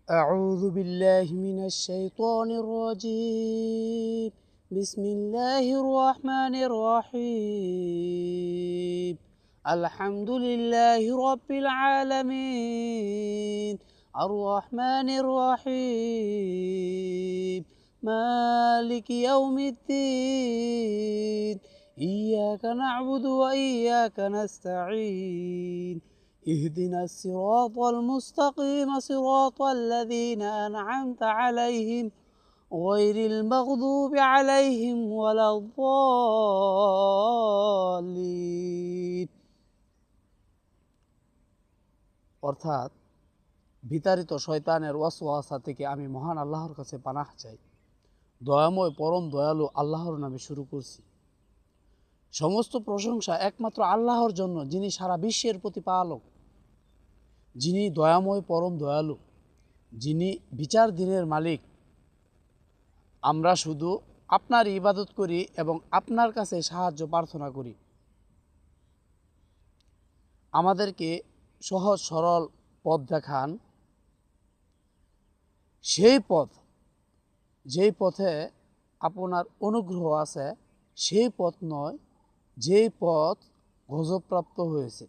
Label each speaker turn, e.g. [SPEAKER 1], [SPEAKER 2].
[SPEAKER 1] أعوذ بالله من الشيطان الرجيم. بسم الله الرحمن الرحيم. الحمد لله رب العالمين الرحمن الرحيم مالك يوم الدين إياك نعبد وإياك نستعين اهدنا الصراط المستقيم صراط الذين أنعمت عليهم غير المغضوب عليهم ولا الضالين। অর্থাৎ বিতাড়িত শয়তানের ওয়াসওয়াসা থেকে আমি মহান আল্লাহর কাছে পানাহ চাই। দয়াময় পরম দয়ালু আল্লাহর নামে শুরু করছি। সমস্ত প্রশংসা একমাত্র আল্লাহর জন্য, যিনি সারা বিশ্বের প্রতিপালক, যিনি দয়াময় পরম দয়ালু, যিনি বিচার দিনের মালিক। আমরা শুধু আপনার ইবাদত করি এবং আপনার কাছে সাহায্য প্রার্থনা করি। আমাদেরকে সহজ সরল পথ দেখান, সেই পথ, যেই পথে আপনার অনুগ্রহ আছে, সেই পথ নয় যেই পথ গজবপ্রাপ্ত হয়েছে।